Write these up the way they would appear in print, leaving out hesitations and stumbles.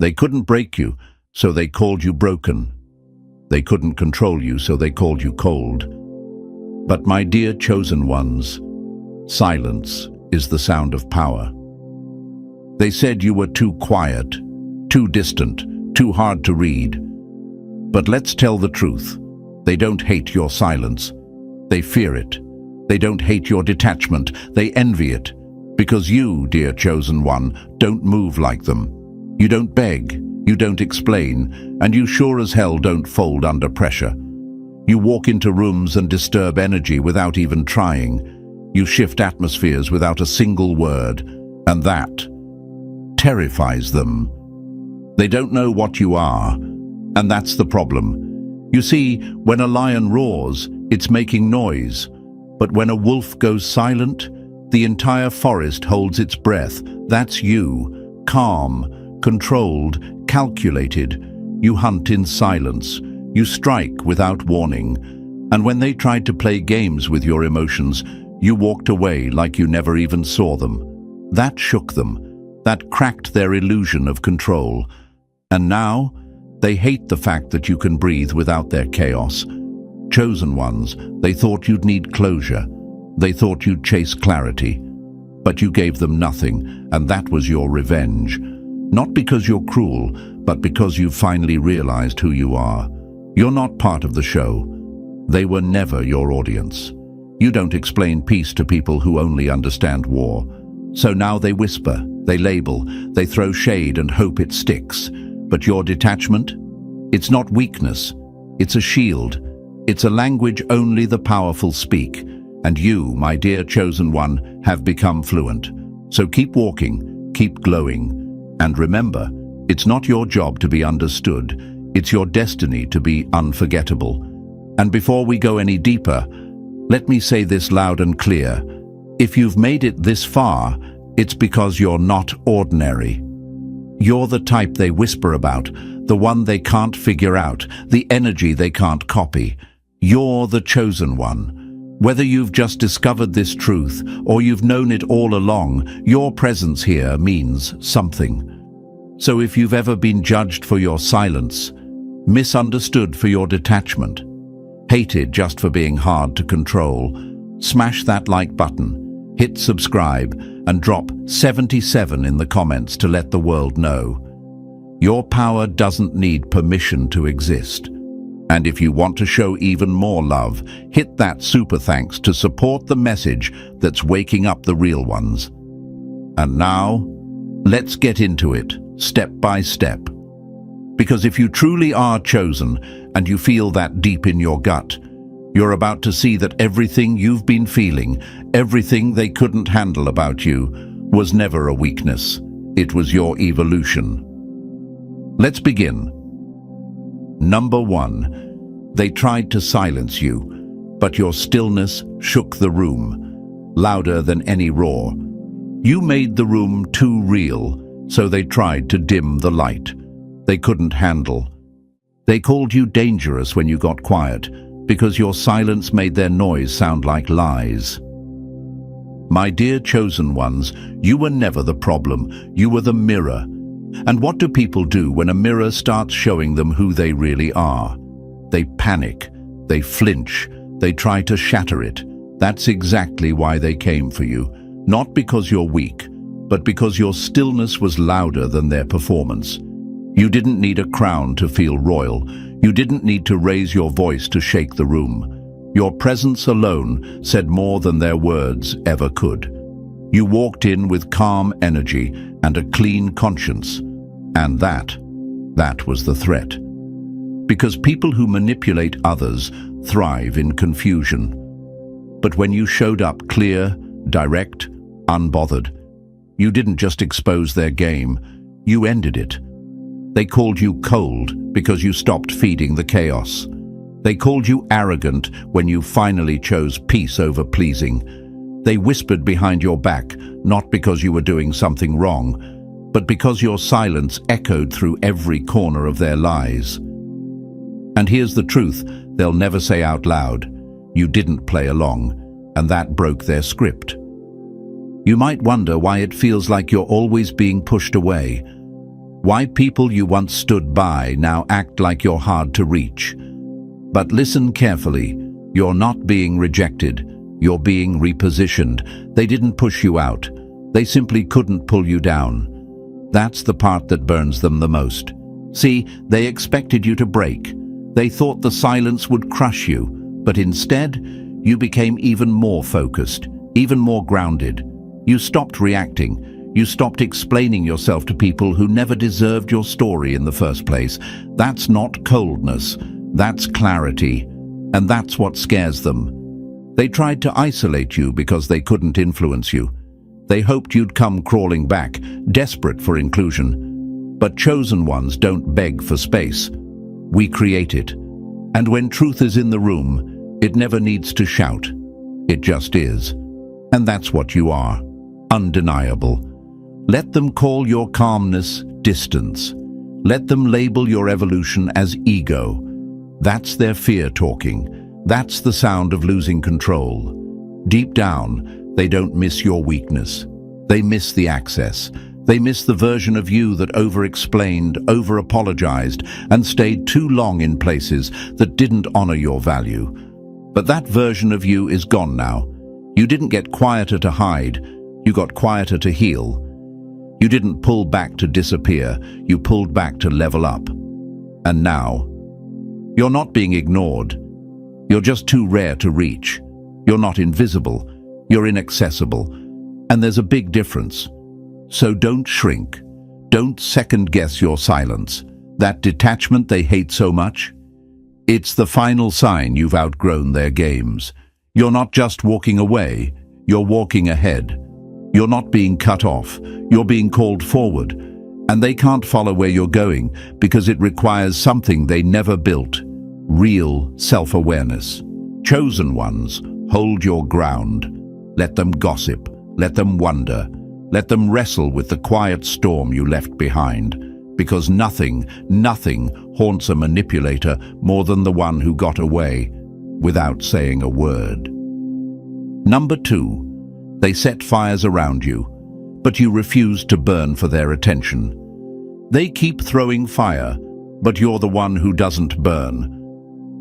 They couldn't break you, so they called you broken. They couldn't control you, so they called you cold. But my dear chosen ones, silence is the sound of power. They said you were too quiet, too distant, too hard to read. But let's tell the truth. They don't hate your silence. They fear it. They don't hate your detachment. They envy it. Because you, dear chosen one, don't move like them. You don't beg, you don't explain, and you sure as hell don't fold under pressure. You walk into rooms and disturb energy without even trying. You shift atmospheres without a single word, and that terrifies them. They don't know what you are, and that's the problem. You see, when a lion roars, it's making noise, but when a wolf goes silent, the entire forest holds its breath. That's you, calm, controlled, calculated. You hunt in silence. You strike without warning. And when they tried to play games with your emotions, you walked away like you never even saw them. That shook them. That cracked their illusion of control. And now, they hate the fact that you can breathe without their chaos. Chosen ones, they thought you'd need closure. They thought you'd chase clarity. But you gave them nothing, and that was your revenge. Not because you're cruel, but because you've finally realized who you are. You're not part of the show. They were never your audience. You don't explain peace to people who only understand war. So now they whisper, they label, they throw shade and hope it sticks. But your detachment? It's not weakness. It's a shield. It's a language only the powerful speak. And you, my dear chosen one, have become fluent. So keep walking, keep glowing. And remember, it's not your job to be understood. It's your destiny to be unforgettable. And before we go any deeper, let me say this loud and clear. If you've made it this far, it's because you're not ordinary. You're the type they whisper about, the one they can't figure out, the energy they can't copy. You're the chosen one. Whether you've just discovered this truth or you've known it all along, your presence here means something. So if you've ever been judged for your silence, misunderstood for your detachment, hated just for being hard to control, smash that like button, hit subscribe, and drop 77 in the comments to let the world know. Your power doesn't need permission to exist. And if you want to show even more love, hit that super thanks to support the message that's waking up the real ones. And now, let's get into it, step by step. Because if you truly are chosen, and you feel that deep in your gut, you're about to see that everything you've been feeling, everything they couldn't handle about you, was never a weakness. It was your evolution. Let's begin. Number 1. They tried to silence you, but your stillness shook the room, louder than any roar. You made the room too real, so they tried to dim the light. They couldn't handle. They called you dangerous when you got quiet, because your silence made their noise sound like lies. My dear chosen ones, you were never the problem, you were the mirror. And what do people do when a mirror starts showing them who they really are? They panic, they flinch, they try to shatter it. That's exactly why they came for you. Not because you're weak, but because your stillness was louder than their performance. You didn't need a crown to feel royal. You didn't need to raise your voice to shake the room. Your presence alone said more than their words ever could. You walked in with calm energy and a clean conscience. And that was the threat. Because people who manipulate others thrive in confusion. But when you showed up clear, direct, unbothered, you didn't just expose their game, you ended it. They called you cold because you stopped feeding the chaos. They called you arrogant when you finally chose peace over pleasing. They whispered behind your back, not because you were doing something wrong, but because your silence echoed through every corner of their lies. And here's the truth they'll never say out loud. You didn't play along, and that broke their script. You might wonder why it feels like you're always being pushed away. Why people you once stood by now act like you're hard to reach. But listen carefully. You're not being rejected. You're being repositioned. They didn't push you out. They simply couldn't pull you down. That's the part that burns them the most. See, they expected you to break. They thought the silence would crush you, but instead, you became even more focused, even more grounded. You stopped reacting. You stopped explaining yourself to people who never deserved your story in the first place. That's not coldness. That's clarity. And that's what scares them. They tried to isolate you because they couldn't influence you. They hoped you'd come crawling back, desperate for inclusion. But chosen ones don't beg for space. We create it. And when truth is in the room, it never needs to shout. It just is. And that's what you are. Undeniable. Let them call your calmness distance. Let them label your evolution as ego. That's their fear talking. That's the sound of losing control. Deep down, they don't miss your weakness. They miss the access. They miss the version of you that over-explained, over-apologized, and stayed too long in places that didn't honor your value. But that version of you is gone now. You didn't get quieter to hide. You got quieter to heal. You didn't pull back to disappear. You pulled back to level up. And now, you're not being ignored. You're just too rare to reach. You're not invisible. You're inaccessible. And there's a big difference. So don't shrink. Don't second-guess your silence. That detachment they hate so much? It's the final sign you've outgrown their games. You're not just walking away. You're walking ahead. You're not being cut off. You're being called forward. And they can't follow where you're going because it requires something they never built. Real self-awareness. Chosen ones, hold your ground. Let them gossip. Let them wonder. Let them wrestle with the quiet storm you left behind. Because nothing haunts a manipulator more than the one who got away without saying a word. Number 2, they set fires around you, but you refuse to burn for their attention. They keep throwing fire, but you're the one who doesn't burn.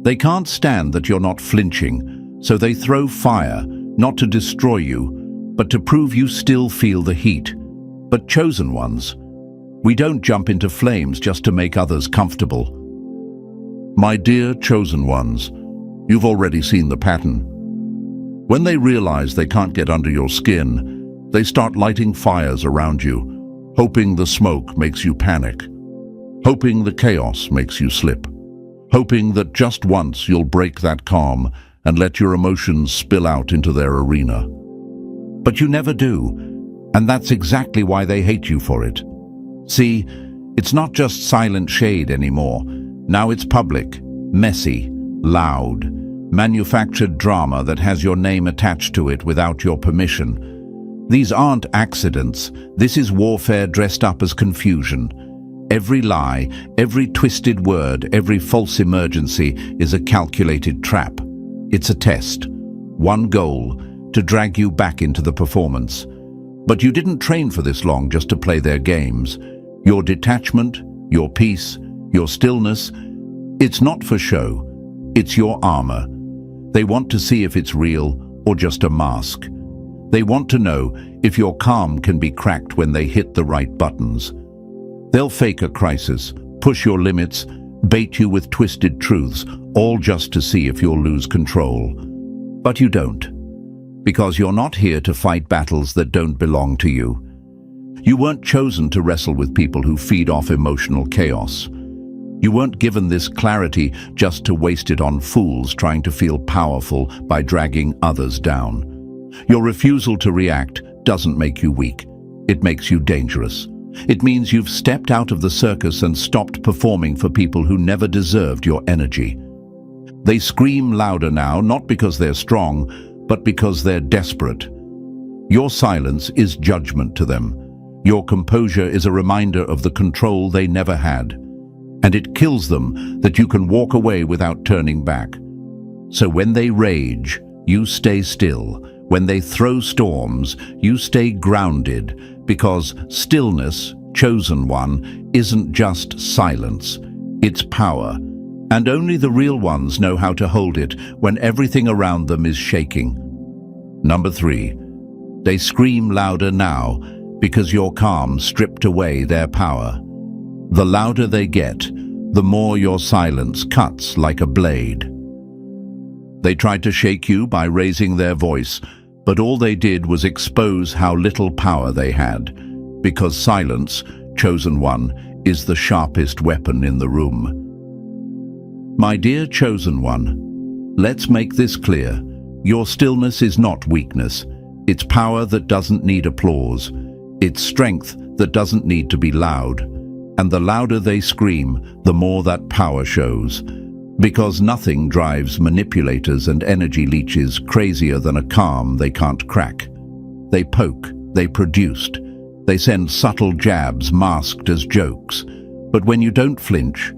They can't stand that you're not flinching, so they throw fire, not to destroy you, but to prove you still feel the heat. But chosen ones, we don't jump into flames just to make others comfortable. My dear chosen ones, you've already seen the pattern. When they realize they can't get under your skin, they start lighting fires around you, hoping the smoke makes you panic, hoping the chaos makes you slip, hoping that just once you'll break that calm and let your emotions spill out into their arena. But you never do, and that's exactly why they hate you for it. See, it's not just silent shade anymore. Now it's public, messy, loud, manufactured drama that has your name attached to it without your permission. These aren't accidents. This is warfare dressed up as confusion. Every lie, every twisted word, every false emergency is a calculated trap. It's a test. One goal, to drag you back into the performance. But you didn't train for this long just to play their games. Your detachment, your peace, your stillness, it's not for show. It's your armor. They want to see if it's real or just a mask. They want to know if your calm can be cracked when they hit the right buttons. They'll fake a crisis, push your limits, bait you with twisted truths, all just to see if you'll lose control. But you don't. Because you're not here to fight battles that don't belong to you. You weren't chosen to wrestle with people who feed off emotional chaos. You weren't given this clarity just to waste it on fools trying to feel powerful by dragging others down. Your refusal to react doesn't make you weak. It makes you dangerous. It means you've stepped out of the circus and stopped performing for people who never deserved your energy. They scream louder now, not because they're strong, but because they're desperate. Your silence is judgment to them. Your composure is a reminder of the control they never had. And it kills them that you can walk away without turning back. So when they rage, you stay still. When they throw storms, you stay grounded, because stillness, chosen one isn't just silence, it's power. And only the real ones know how to hold it when everything around them is shaking. Number 3. They scream louder now because your calm stripped away their power. The louder they get, the more your silence cuts like a blade. They tried to shake you by raising their voice, but all they did was expose how little power they had, because silence, chosen one, is the sharpest weapon in the room. My dear chosen one, let's make this clear. Your stillness is not weakness. It's power that doesn't need applause. It's strength that doesn't need to be loud. And the louder they scream, the more that power shows. Because nothing drives manipulators and energy leeches crazier than a calm they can't crack. They poke, they produced, they send subtle jabs masked as jokes. But when you don't flinch,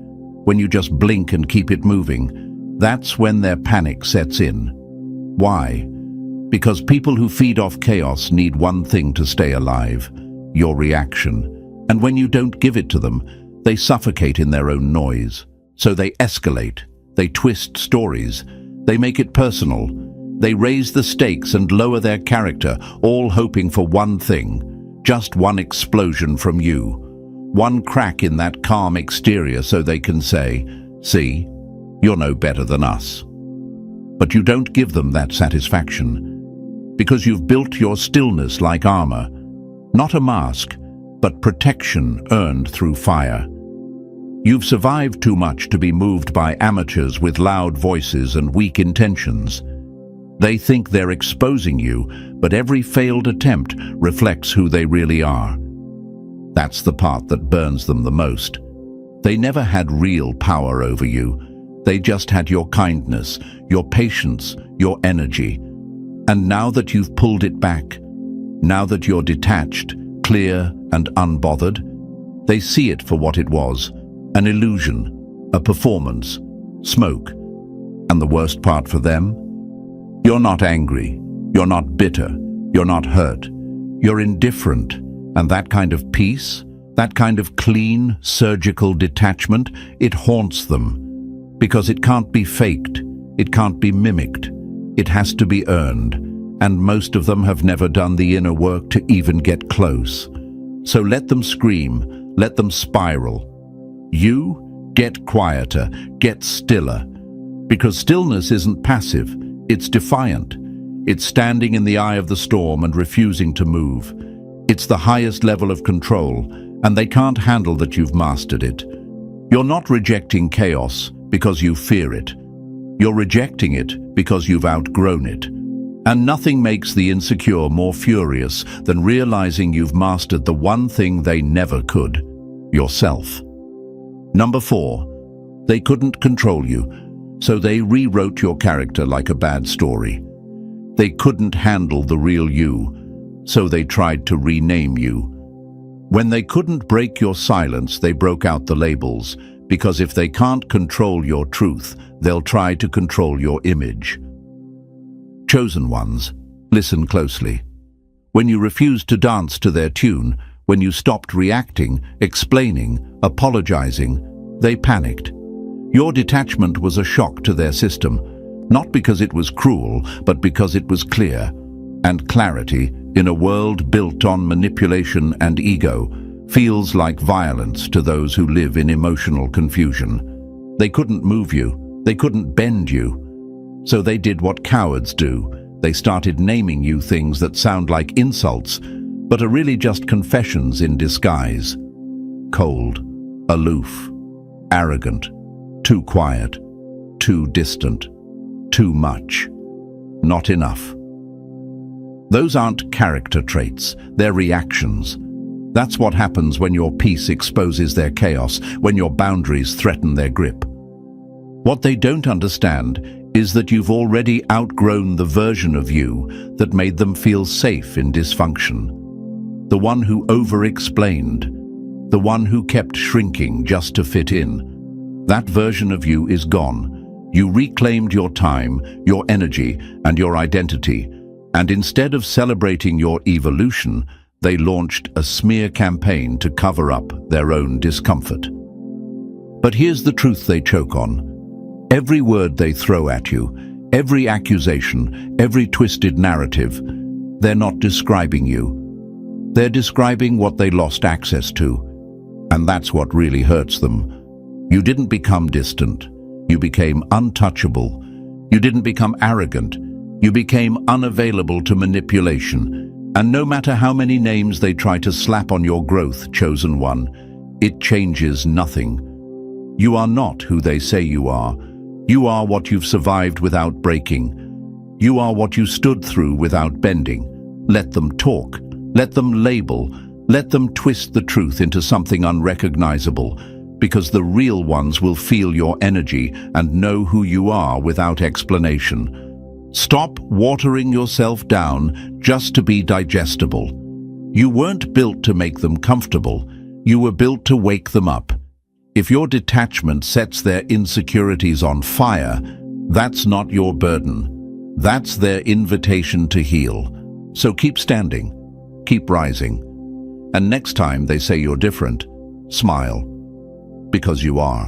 when you just blink and keep it moving, that's when their panic sets in. Why? Because people who feed off chaos need one thing to stay alive: your reaction. And when you don't give it to them, they suffocate in their own noise. So they escalate, they twist stories, they make it personal, they raise the stakes and lower their character, all hoping for one thing, just one explosion from you. One crack in that calm exterior so they can say, "See, you're no better than us." But you don't give them that satisfaction, because you've built your stillness like armor, not a mask, but protection earned through fire. You've survived too much to be moved by amateurs with loud voices and weak intentions. They think they're exposing you, but every failed attempt reflects who they really are. That's the part that burns them the most. They never had real power over you. They just had your kindness, your patience, your energy. And now that you've pulled it back, now that you're detached, clear and unbothered, they see it for what it was: an illusion, a performance, smoke. And the worst part for them? You're not angry, you're not bitter, you're not hurt, you're indifferent. And that kind of peace, that kind of clean, surgical detachment, it haunts them. Because it can't be faked, it can't be mimicked, it has to be earned. And most of them have never done the inner work to even get close. So let them scream, let them spiral. You get quieter, get stiller. Because stillness isn't passive, it's defiant. It's standing in the eye of the storm and refusing to move. It's the highest level of control, and they can't handle that you've mastered it. You're not rejecting chaos because you fear it. You're rejecting it because you've outgrown it. And nothing makes the insecure more furious than realizing you've mastered the one thing they never could: yourself. Number 4, they couldn't control you, so they rewrote your character like a bad story. They couldn't handle the real you, so they tried to rename you. When they couldn't break your silence, they broke out the labels, because if they can't control your truth, they'll try to control your image. Chosen ones, listen closely. When you refused to dance to their tune, when you stopped reacting, explaining, apologizing, they panicked. Your detachment was a shock to their system, not because it was cruel, but because it was clear. And clarity, in a world built on manipulation and ego, feels like violence to those who live in emotional confusion. They couldn't move you, they couldn't bend you. So they did what cowards do. They started naming you things that sound like insults, but are really just confessions in disguise. Cold, aloof, arrogant, too quiet, too distant, too much, not enough. Those aren't character traits, they're reactions. That's what happens when your peace exposes their chaos, when your boundaries threaten their grip. What they don't understand is that you've already outgrown the version of you that made them feel safe in dysfunction. The one who over-explained, the one who kept shrinking just to fit in. That version of you is gone. You reclaimed your time, your energy, and your identity. And instead of celebrating your evolution, They launched a smear campaign to cover up their own discomfort. But here's the truth they choke on. Every word they throw at you, every accusation, every twisted narrative, they're not describing you. They're describing what they lost access to. And that's what really hurts them. You didn't become distant. You became untouchable. You didn't become arrogant. You became unavailable to manipulation. And no matter how many names they try to slap on your growth, chosen one, it changes nothing. You are not who they say you are. You are what you've survived without breaking. You are what you stood through without bending. Let them talk. Let them label. Let them twist the truth into something unrecognizable, because the real ones will feel your energy and know who you are without explanation. Stop watering yourself down just to be digestible. You weren't built to make them comfortable. You were built to wake them up. If your detachment sets their insecurities on fire, that's not your burden. That's their invitation to heal. So keep standing. Keep rising. And next time they say you're different, smile. Because you are.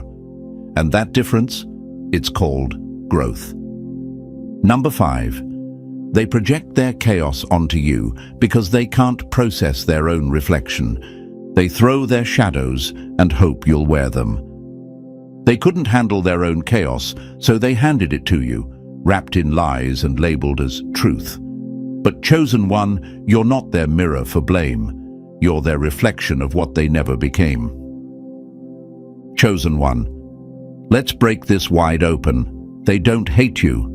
And that difference, it's called growth. Number 5. They project their chaos onto you because they can't process their own reflection. They throw their shadows and hope you'll wear them. They couldn't handle their own chaos, so they handed it to you, wrapped in lies and labeled as truth. But chosen one, you're not their mirror for blame. You're their reflection of what they never became. Chosen one, let's break this wide open. They don't hate you.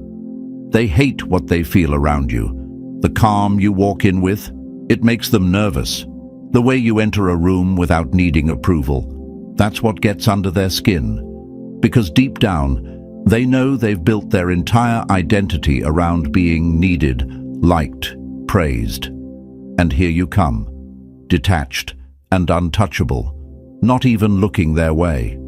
They hate what they feel around you. The calm you walk in with, it makes them nervous. The way you enter a room without needing approval, that's what gets under their skin. Because deep down, they know they've built their entire identity around being needed, liked, praised. And here you come, detached and untouchable, not even looking their way.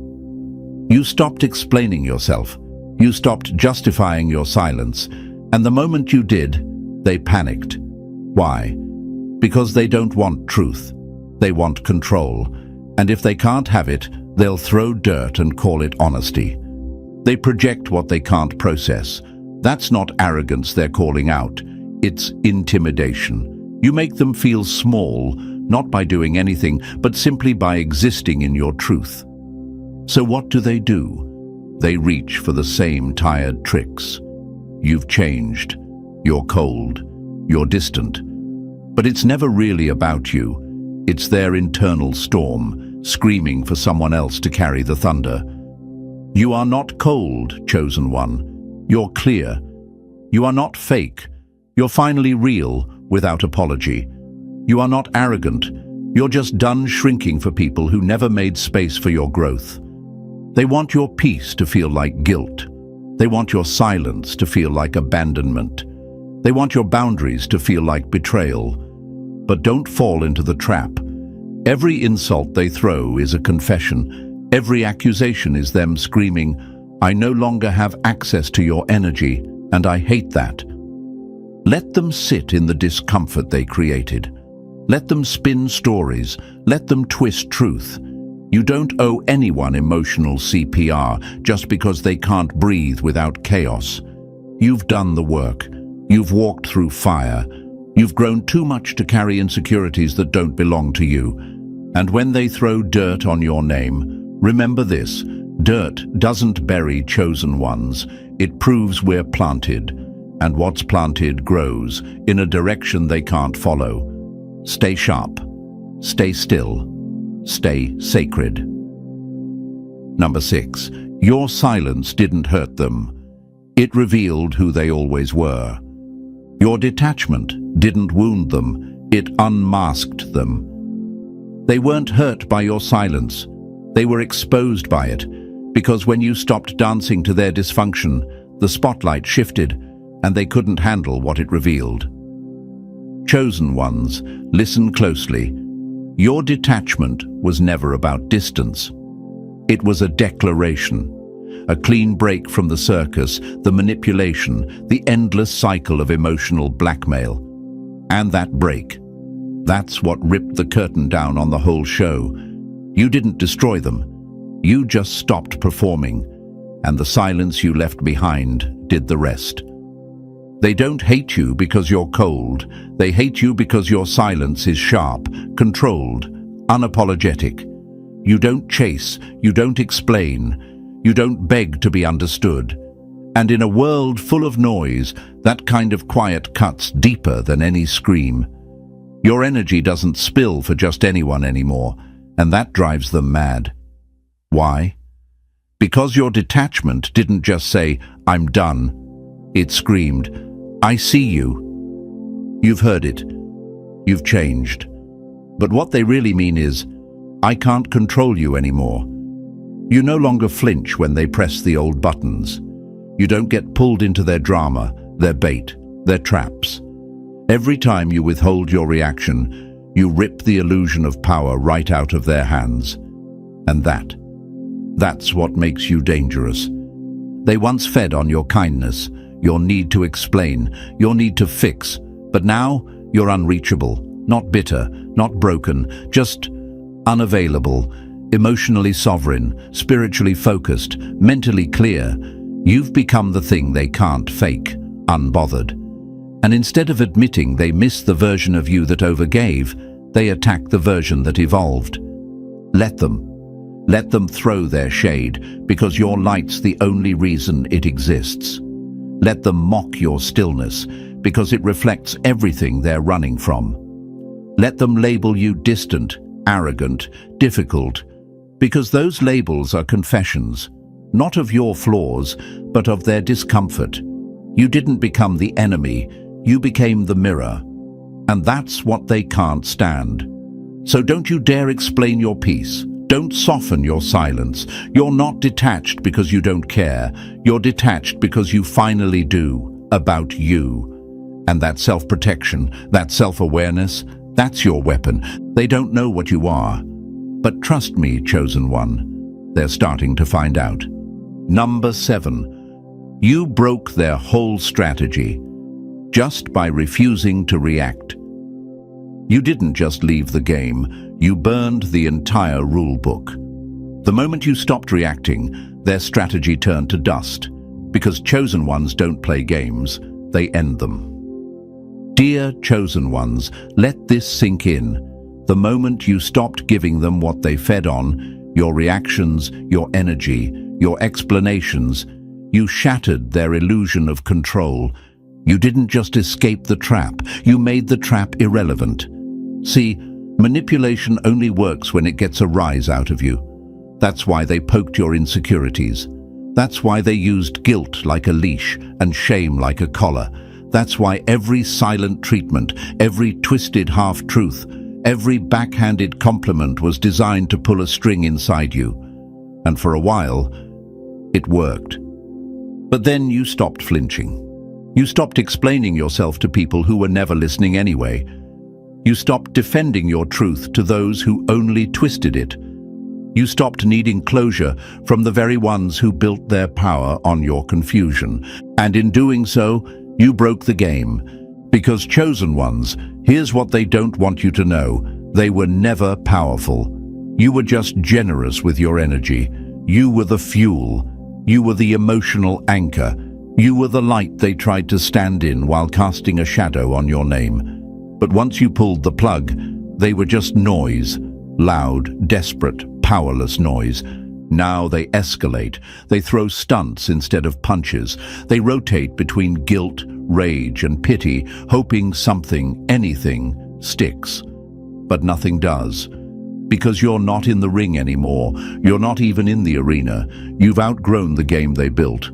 You stopped explaining yourself. You stopped justifying your silence, and the moment you did, they panicked. Why? Because they don't want truth. They want control, and if they can't have it, they'll throw dirt and call it honesty. They project what they can't process. That's not arrogance they're calling out. It's intimidation. You make them feel small, not by doing anything, but simply by existing in your truth. So what do? They reach for the same tired tricks. You've changed. You're cold. You're distant. But it's never really about you. It's their internal storm, screaming for someone else to carry the thunder. You are not cold, chosen one. You're clear. You are not fake. You're finally real, without apology. You are not arrogant. You're just done shrinking for people who never made space for your growth. They want your peace to feel like guilt. They want your silence to feel like abandonment. They want your boundaries to feel like betrayal. But don't fall into the trap. Every insult they throw is a confession. Every accusation is them screaming, "I no longer have access to your energy, and I hate that." Let them sit in the discomfort they created. Let them spin stories. Let them twist truth. You don't owe anyone emotional CPR just because they can't breathe without chaos. You've done the work. You've walked through fire. You've grown too much to carry insecurities that don't belong to you. And when they throw dirt on your name, remember this: dirt doesn't bury chosen ones. It proves we're planted. And what's planted grows in a direction they can't follow. Stay sharp. Stay still. Stay sacred. Number 6. Your silence didn't hurt them. It revealed who they always were. Your detachment didn't wound them. It unmasked them. They weren't hurt by your silence. They were exposed by it, because when you stopped dancing to their dysfunction, the spotlight shifted, and they couldn't handle what it revealed. Chosen ones, listen closely. Your detachment was never about distance. It was a declaration, a clean break from the circus, the manipulation, the endless cycle of emotional blackmail. And that break, That's what ripped the curtain down on the whole show. You didn't destroy them. You just stopped performing, and the silence you left behind did the rest. They don't hate you because you're cold. They hate you because your silence is sharp, controlled, unapologetic. You don't chase, you don't explain, you don't beg to be understood. And in a world full of noise, that kind of quiet cuts deeper than any scream. Your energy doesn't spill for just anyone anymore, and that drives them mad. Why? Because your detachment didn't just say, "I'm done." It screamed, "I see you." You've heard it. You've changed. But what they really mean is, "I can't control you anymore." You no longer flinch when they press the old buttons. You don't get pulled into their drama, their bait, their traps. Every time you withhold your reaction, you rip the illusion of power right out of their hands. And that's what makes you dangerous. They once fed on your kindness, your need to explain, your need to fix, but now you're unreachable, not bitter, not broken, just unavailable, emotionally sovereign, spiritually focused, mentally clear. You've become the thing they can't fake, unbothered. And instead of admitting they miss the version of you that overgave, they attack the version that evolved. Let them. Let them throw their shade, because your light's the only reason it exists. Let them mock your stillness, because it reflects everything they're running from. Let them label you distant, arrogant, difficult, because those labels are confessions, not of your flaws, but of their discomfort. You didn't become the enemy, you became the mirror. And that's what they can't stand. So don't you dare explain your peace. Don't soften your silence. You're not detached because you don't care. You're detached because you finally do, about you. And that self-protection, that self-awareness, that's your weapon. They don't know what you are. But trust me, chosen one, they're starting to find out. Number 7. You broke their whole strategy just by refusing to react. You didn't just leave the game, you burned the entire rule book. The moment you stopped reacting, their strategy turned to dust, because chosen ones don't play games, they end them. Dear chosen ones, let this sink in. The moment you stopped giving them what they fed on, your reactions, your energy, your explanations, you shattered their illusion of control. You didn't just escape the trap, you made the trap irrelevant. See, manipulation only works when it gets a rise out of you. That's why they poked your insecurities. That's why they used guilt like a leash and shame like a collar. That's why every silent treatment, every twisted half-truth, every backhanded compliment was designed to pull a string inside you. And for a while, it worked. But then you stopped flinching. You stopped explaining yourself to people who were never listening anyway. You stopped defending your truth to those who only twisted it. You stopped needing closure from the very ones who built their power on your confusion. And in doing so, you broke the game. Because chosen ones, here's what they don't want you to know. They were never powerful. You were just generous with your energy. You were the fuel. You were the emotional anchor. You were the light they tried to stand in while casting a shadow on your name. But once you pulled the plug, they were just noise. Loud, desperate, powerless noise. Now they escalate. They throw stunts instead of punches. They rotate between guilt, rage, and pity, hoping something, anything, sticks. But nothing does. Because you're not in the ring anymore. You're not even in the arena. You've outgrown the game they built.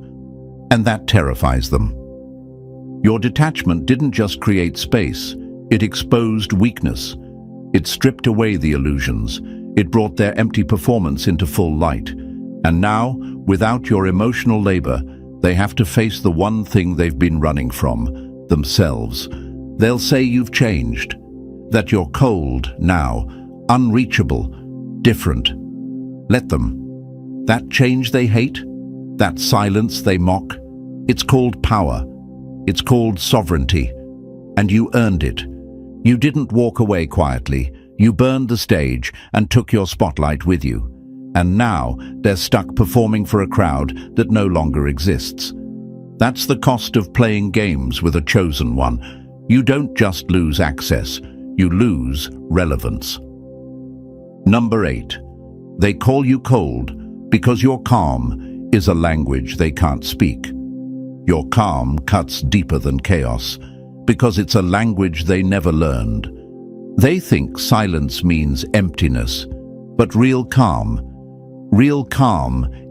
And that terrifies them. Your detachment didn't just create space. It exposed weakness. It stripped away the illusions. It brought their empty performance into full light. And now, without your emotional labor, they have to face the one thing they've been running from, themselves. They'll say you've changed, that you're cold now, unreachable, different. Let them. That change they hate, that silence they mock, it's called power. It's called sovereignty. And you earned it. You didn't walk away quietly. You burned the stage and took your spotlight with you. And now they're stuck performing for a crowd that no longer exists. That's the cost of playing games with a chosen one. You don't just lose access, you lose relevance. Number 8. They call you cold because your calm is a language they can't speak. Your calm cuts deeper than chaos because it's a language they never learned. They think silence means emptiness, but real calm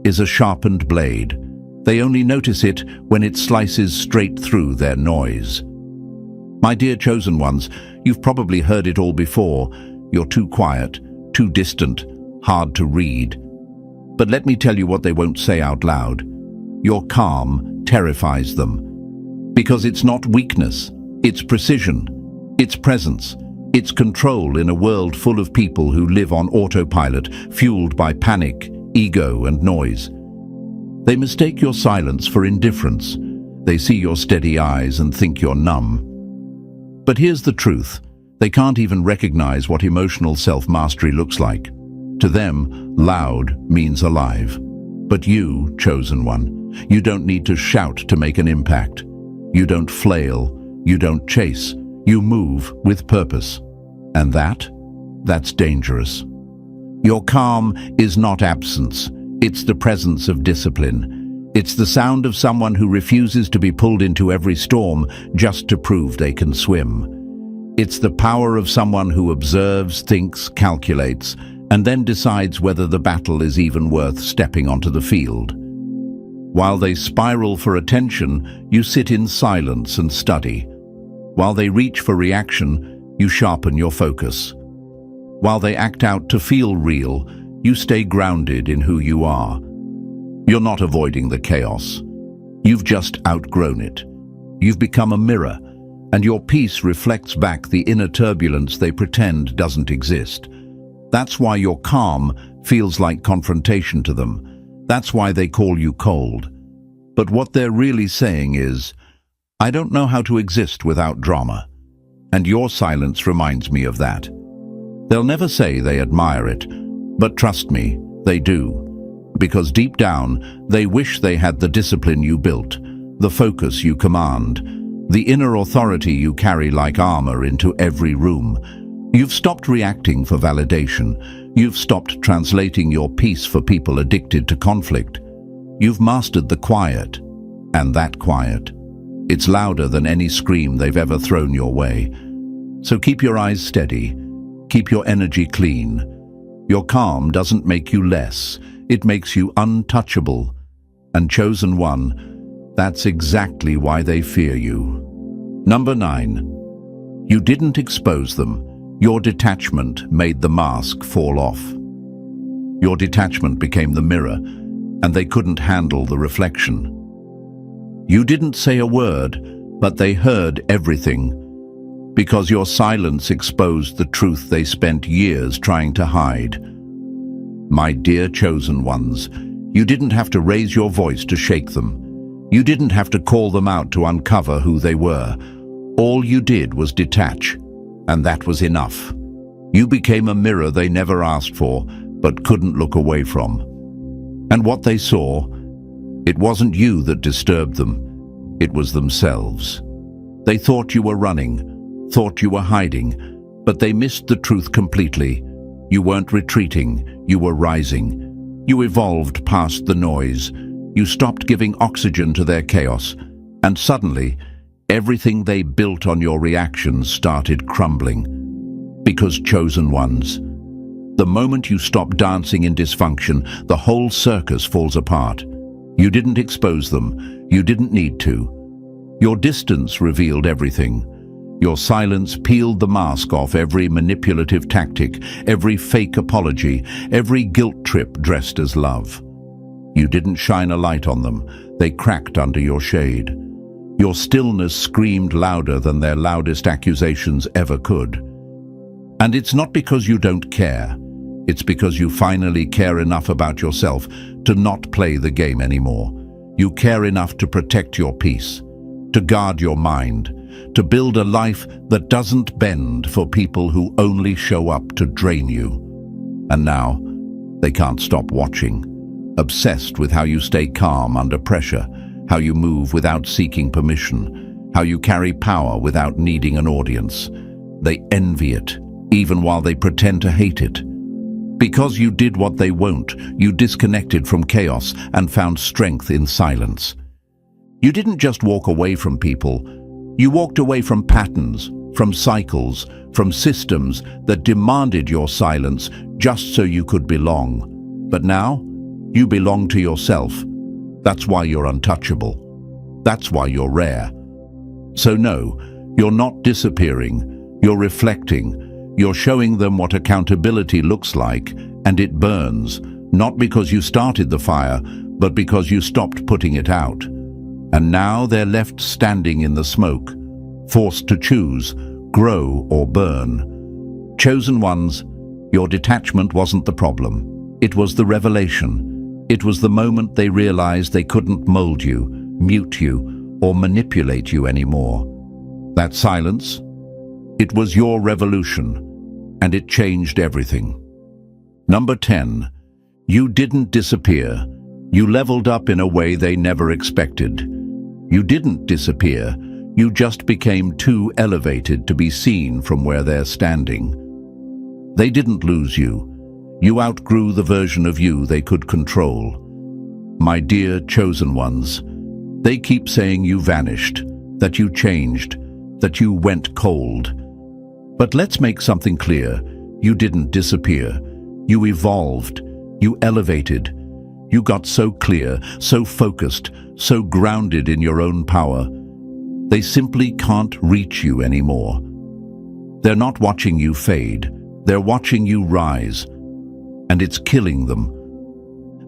is a sharpened blade. They only notice it when it slices straight through their noise. My dear chosen ones, you've probably heard it all before. You're too quiet, too distant, hard to read. But let me tell you what they won't say out loud. Your calm terrifies them. Because it's not weakness, it's precision, it's presence, it's control in a world full of people who live on autopilot, fueled by panic, ego, and noise. They mistake your silence for indifference. They see your steady eyes and think you're numb. But here's the truth. They can't even recognize what emotional self-mastery looks like. To them, loud means alive. But you, chosen one, you don't need to shout to make an impact. You don't flail. You don't chase. You move with purpose. And that's dangerous. Your calm is not absence. It's the presence of discipline. It's the sound of someone who refuses to be pulled into every storm just to prove they can swim. It's the power of someone who observes, thinks, calculates, and then decides whether the battle is even worth stepping onto the field. While they spiral for attention, you sit in silence and study. While they reach for reaction, you sharpen your focus. While they act out to feel real, you stay grounded in who you are. You're not avoiding the chaos. You've just outgrown it. You've become a mirror, and your peace reflects back the inner turbulence they pretend doesn't exist. That's why your calm feels like confrontation to them. That's why they call you cold. But what they're really saying is, I don't know how to exist without drama. And your silence reminds me of that. They'll never say they admire it, but trust me, they do. Because deep down, they wish they had the discipline you built, the focus you command, the inner authority you carry like armor into every room. You've stopped reacting for validation. You've stopped translating your peace for people addicted to conflict. You've mastered the quiet, and that quiet. It's louder than any scream they've ever thrown your way. So keep your eyes steady. Keep your energy clean. Your calm doesn't make you less. It makes you untouchable. And chosen one, that's exactly why they fear you. Number 9. You didn't expose them. Your detachment made the mask fall off. Your detachment became the mirror, and they couldn't handle the reflection. You didn't say a word, but they heard everything, because your silence exposed the truth they spent years trying to hide. My dear chosen ones, you didn't have to raise your voice to shake them. You didn't have to call them out to uncover who they were. All you did was detach, and that was enough. You became a mirror they never asked for, but couldn't look away from. And what they saw, it wasn't you that disturbed them, it was themselves. They thought you were running, thought you were hiding, but they missed the truth completely. You weren't retreating, you were rising. You evolved past the noise. You stopped giving oxygen to their chaos, and suddenly, everything they built on your reactions started crumbling. Because chosen ones, the moment you stop dancing in dysfunction, the whole circus falls apart. You didn't expose them. You didn't need to. Your distance revealed everything. Your silence peeled the mask off every manipulative tactic, every fake apology, every guilt trip dressed as love. You didn't shine a light on them. They cracked under your shade. Your stillness screamed louder than their loudest accusations ever could. And it's not because you don't care. It's because you finally care enough about yourself to not play the game anymore. You care enough to protect your peace, to guard your mind, to build a life that doesn't bend for people who only show up to drain you. And now, they can't stop watching, obsessed with how you stay calm under pressure, how you move without seeking permission, how you carry power without needing an audience. They envy it, even while they pretend to hate it. Because you did what they won't, you disconnected from chaos and found strength in silence. You didn't just walk away from people, you walked away from patterns, from cycles, from systems that demanded your silence just so you could belong. But now, you belong to yourself. That's why you're untouchable. That's why you're rare. So no, you're not disappearing, you're reflecting. You're showing them what accountability looks like, and it burns, not because you started the fire, but because you stopped putting it out. And now they're left standing in the smoke, forced to choose, grow or burn. Chosen ones, your detachment wasn't the problem. It was the revelation. It was the moment they realized they couldn't mold you, mute you, or manipulate you anymore. That silence, it was your revolution, and it changed everything. Number 10. You didn't disappear. You leveled up in a way they never expected. You didn't disappear. You just became too elevated to be seen from where they're standing. They didn't lose you. You outgrew the version of you they could control. My dear chosen ones, they keep saying you vanished, that you changed, that you went cold. But let's make something clear. You didn't disappear. You evolved. You elevated. You got so clear, so focused, so grounded in your own power. They simply can't reach you anymore. They're not watching you fade. They're watching you rise. And it's killing them.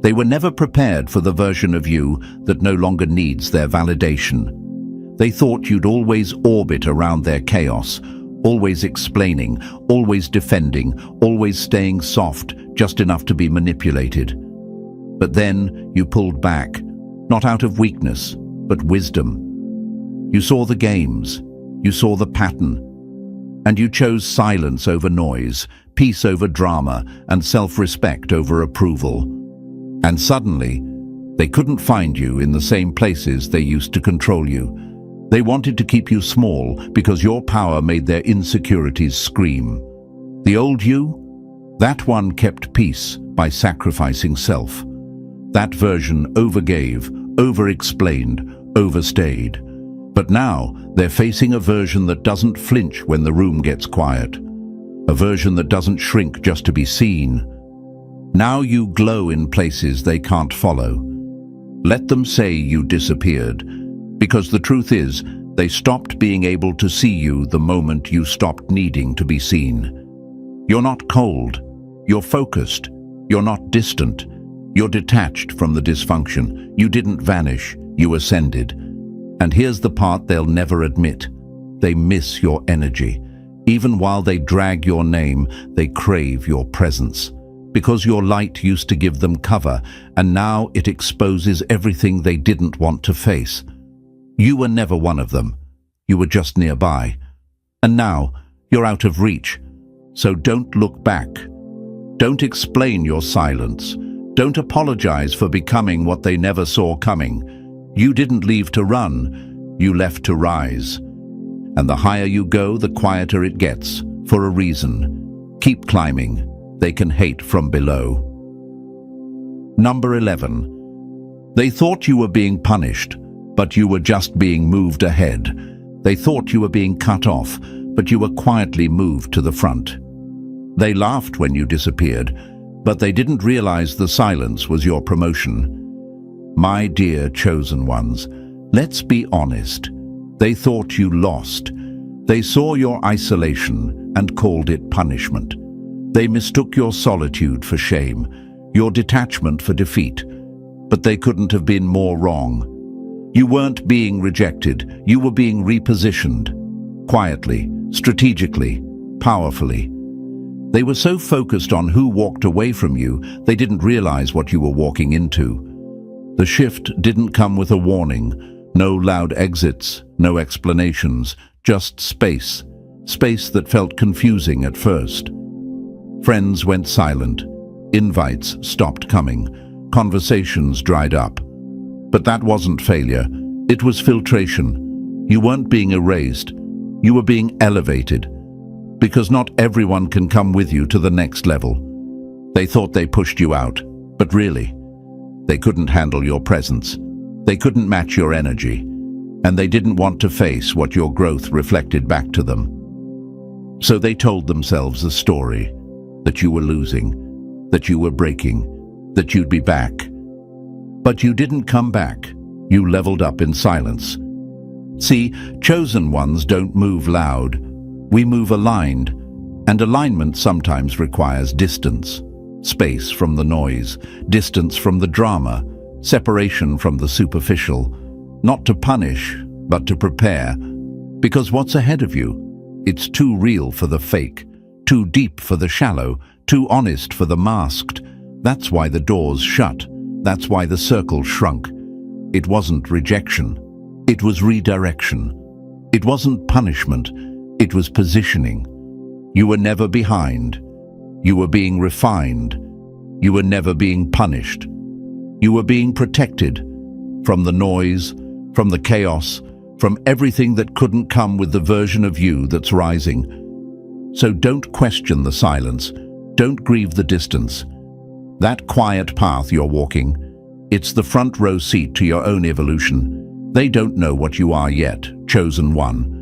They were never prepared for the version of you that no longer needs their validation. They thought you'd always orbit around their chaos, always explaining, always defending, always staying soft, just enough to be manipulated. But then you pulled back, not out of weakness, but wisdom. You saw the games, you saw the pattern, and you chose silence over noise, peace over drama, and self-respect over approval. And suddenly, they couldn't find you in the same places they used to control you. They wanted to keep you small because your power made their insecurities scream. The old you? That one kept peace by sacrificing self. That version overgave, over-explained, overstayed. But now they're facing a version that doesn't flinch when the room gets quiet. A version that doesn't shrink just to be seen. Now you glow in places they can't follow. Let them say you disappeared. Because the truth is, they stopped being able to see you the moment you stopped needing to be seen. You're not cold. You're focused. You're not distant. You're detached from the dysfunction. You didn't vanish. You ascended. And here's the part they'll never admit. They miss your energy. Even while they drag your name, they crave your presence. Because your light used to give them cover, and now it exposes everything they didn't want to face. You were never one of them. You were just nearby. And now, you're out of reach. So don't look back. Don't explain your silence. Don't apologize for becoming what they never saw coming. You didn't leave to run. You left to rise. And the higher you go, the quieter it gets, for a reason. Keep climbing. They can hate from below. Number 11. They thought you were being punished, but you were just being moved ahead. They thought you were being cut off, but you were quietly moved to the front. They laughed when you disappeared, but they didn't realize the silence was your promotion. My dear chosen ones, let's be honest. They thought you lost. They saw your isolation and called it punishment. They mistook your solitude for shame, your detachment for defeat, but they couldn't have been more wrong. You weren't being rejected, you were being repositioned. Quietly, strategically, powerfully. They were so focused on who walked away from you, they didn't realize what you were walking into. The shift didn't come with a warning, no loud exits, no explanations, just space. Space that felt confusing at first. Friends went silent. Invites stopped coming. Conversations dried up. But that wasn't failure. It was filtration. You weren't being erased. You were being elevated. Because not everyone can come with you to the next level. They thought they pushed you out, but really, they couldn't handle your presence. They couldn't match your energy, and they didn't want to face what your growth reflected back to them. So they told themselves a story, that you were losing, that you were breaking, that you'd be back. But you didn't come back. You leveled up in silence. See, chosen ones don't move loud. We move aligned, and alignment sometimes requires distance. Space from the noise, distance from the drama, separation from the superficial. Not to punish, but to prepare. Because what's ahead of you? It's too real for the fake, too deep for the shallow, too honest for the masked. That's why the doors shut. That's why the circle shrunk. It wasn't rejection. It was redirection. It wasn't punishment. It was positioning. You were never behind. You were being refined. You were never being punished. You were being protected from the noise, from the chaos, from everything that couldn't come with the version of you that's rising. So don't question the silence. Don't grieve the distance. That quiet path you're walking, it's the front row seat to your own evolution. They don't know what you are yet, chosen one.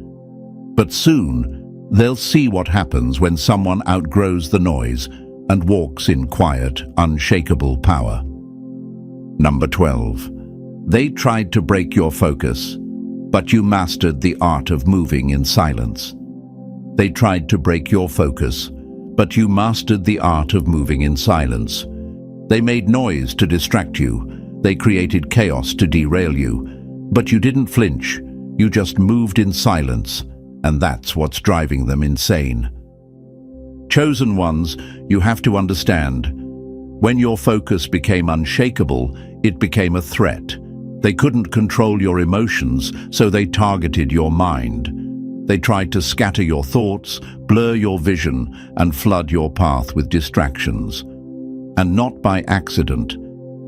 But soon, they'll see what happens when someone outgrows the noise and walks in quiet, unshakable power. Number 12. They tried to break your focus, but you mastered the art of moving in silence. They tried to break your focus, but you mastered the art of moving in silence. They made noise to distract you. They created chaos to derail you. But you didn't flinch. You just moved in silence, and that's what's driving them insane. Chosen ones, you have to understand. When your focus became unshakable, it became a threat. They couldn't control your emotions, so they targeted your mind. They tried to scatter your thoughts, blur your vision, and flood your path with distractions. And not by accident.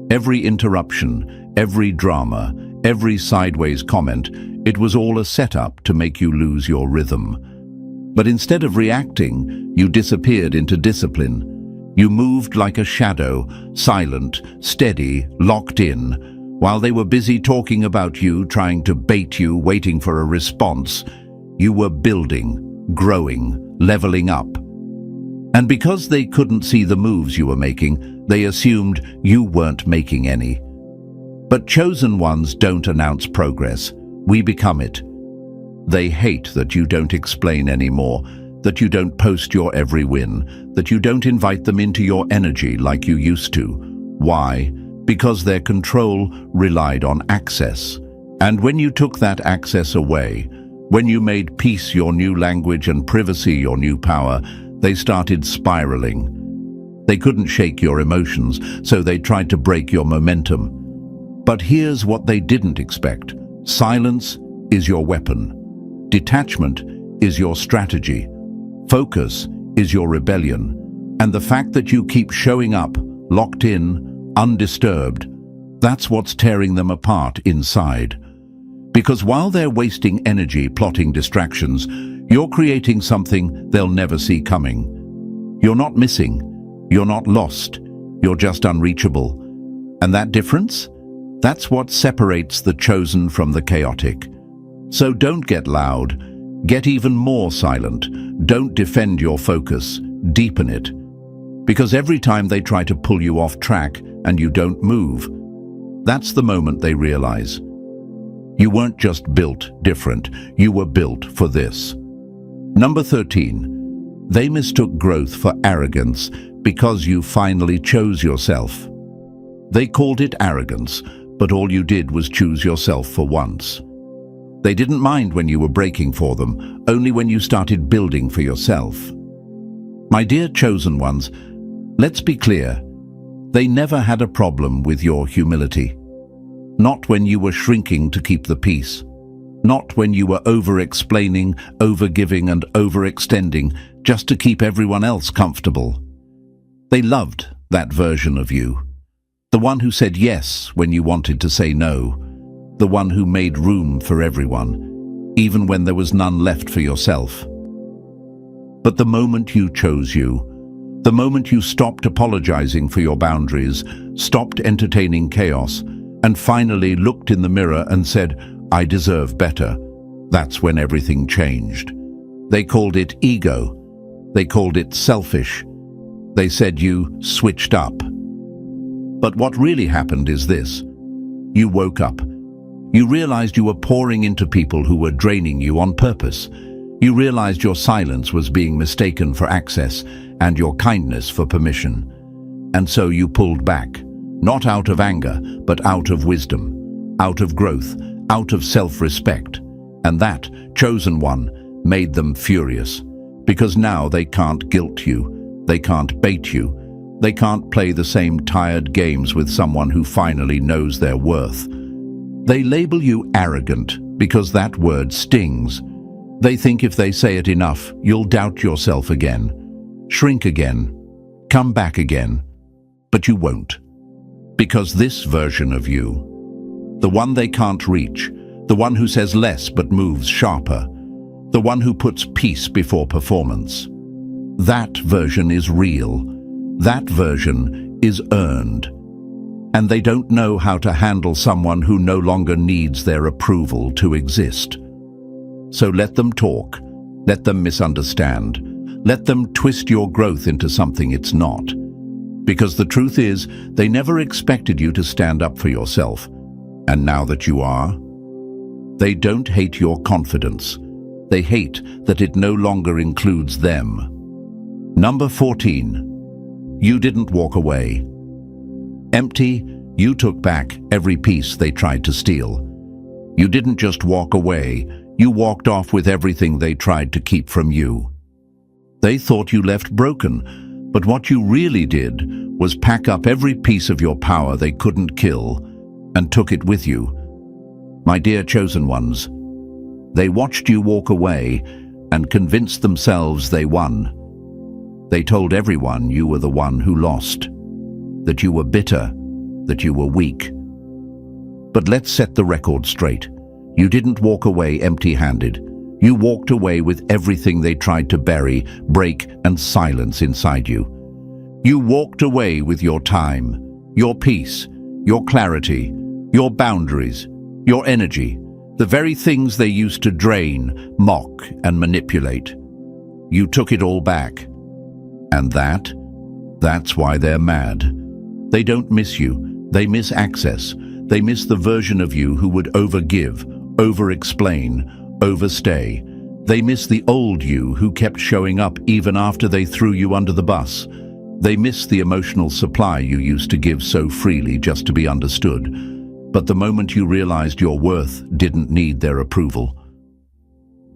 Every interruption, every drama, every sideways comment, it was all a setup to make you lose your rhythm. But instead of reacting, you disappeared into discipline. You moved like a shadow, silent, steady, locked in, while they were busy talking about you, trying to bait you, waiting for a response. You were building, growing, leveling up. And because they couldn't see the moves you were making, they assumed you weren't making any. But chosen ones don't announce progress. We become it. They hate that you don't explain anymore, that you don't post your every win, that you don't invite them into your energy like you used to. Why? Because their control relied on access. And when you took that access away, when you made peace your new language and privacy your new power, they started spiraling. They couldn't shake your emotions, so they tried to break your momentum. But here's what they didn't expect. Silence is your weapon. Detachment is your strategy. Focus is your rebellion. And the fact that you keep showing up, locked in, undisturbed, that's what's tearing them apart inside. Because while they're wasting energy plotting distractions, you're creating something they'll never see coming. You're not missing. You're not lost. You're just unreachable. And that difference? That's what separates the chosen from the chaotic. So don't get loud. Get even more silent. Don't defend your focus. Deepen it. Because every time they try to pull you off track and you don't move, that's the moment they realize. You weren't just built different. You were built for this. Number 13. They mistook growth for arrogance because you finally chose yourself. They called it arrogance, but all you did was choose yourself for once. They didn't mind when you were breaking for them, only when you started building for yourself. My dear chosen ones, let's be clear. They never had a problem with your humility. Not when you were shrinking to keep the peace. Not when you were over-explaining, over-giving and overextending just to keep everyone else comfortable. They loved that version of you. The one who said yes when you wanted to say no. The one who made room for everyone, even when there was none left for yourself. But the moment you chose you, the moment you stopped apologizing for your boundaries, stopped entertaining chaos, and finally looked in the mirror and said, "I deserve better," that's when everything changed. They called it ego. They called it selfish. They said you switched up. But what really happened is this. You woke up. You realized you were pouring into people who were draining you on purpose. You realized your silence was being mistaken for access and your kindness for permission. And so you pulled back, not out of anger, but out of wisdom, out of growth, out of self-respect. And that, chosen one, made them furious. Because now they can't guilt you, they can't bait you, they can't play the same tired games with someone who finally knows their worth. They label you arrogant because that word stings. They think if they say it enough, you'll doubt yourself again, shrink again, come back again. But you won't. Because this version of you, the one they can't reach, the one who says less but moves sharper, the one who puts peace before performance, that version is real. That version is earned. And they don't know how to handle someone who no longer needs their approval to exist. So let them talk, let them misunderstand, let them twist your growth into something it's not. Because the truth is, they never expected you to stand up for yourself. And now that you are, they don't hate your confidence. They hate that it no longer includes them. Number 14. You didn't walk away. Empty, you took back every piece they tried to steal. You didn't just walk away, you walked off with everything they tried to keep from you. They thought you left broken, but what you really did was pack up every piece of your power they couldn't kill and took it with you. My dear chosen ones, they watched you walk away and convinced themselves they won. They told everyone you were the one who lost, that you were bitter, that you were weak. But let's set the record straight. You didn't walk away empty-handed. You walked away with everything they tried to bury, break, and silence inside you. You walked away with your time, your peace, your clarity, your boundaries, your energy, the very things they used to drain, mock, and manipulate. You took it all back. And that's why they're mad. They don't miss you. They miss access. They miss the version of you who would overgive, over-explain, overstay. They miss the old you who kept showing up even after they threw you under the bus. They miss the emotional supply you used to give so freely just to be understood. But the moment you realized your worth didn't need their approval,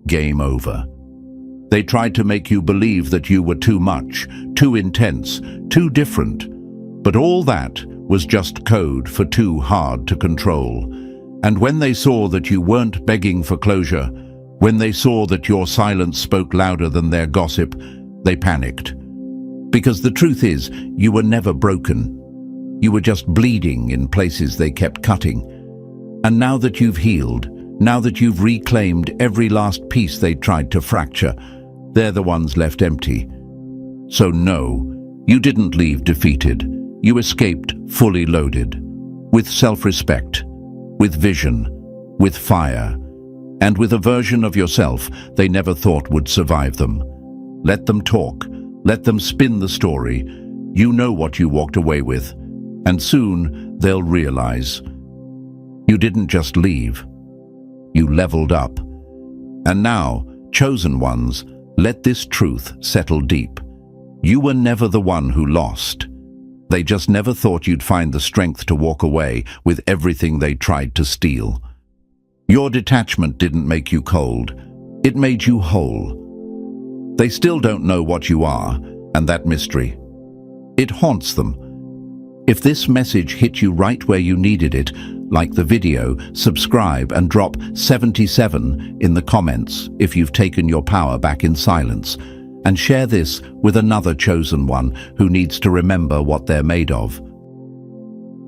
game over. They tried to make you believe that you were too much, too intense, too different. But all that was just code for too hard to control. And when they saw that you weren't begging for closure, when they saw that your silence spoke louder than their gossip, they panicked. Because the truth is, you were never broken. You were just bleeding in places they kept cutting. And now that you've healed, now that you've reclaimed every last piece they tried to fracture, they're the ones left empty. So no, you didn't leave defeated. You escaped fully loaded, with self-respect, with vision, with fire, and with a version of yourself they never thought would survive them. Let them talk. Let them spin the story. You know what you walked away with, and soon they'll realize. You didn't just leave. You leveled up. And now, chosen ones, let this truth settle deep. You were never the one who lost. They just never thought you'd find the strength to walk away with everything they tried to steal. Your detachment didn't make you cold. It made you whole. They still don't know what you are, and that mystery, it haunts them. If this message hit you right where you needed it, Like the video, subscribe and drop 77 in the comments if you've taken your power back in silence. And share this with another chosen one who needs to remember what they're made of.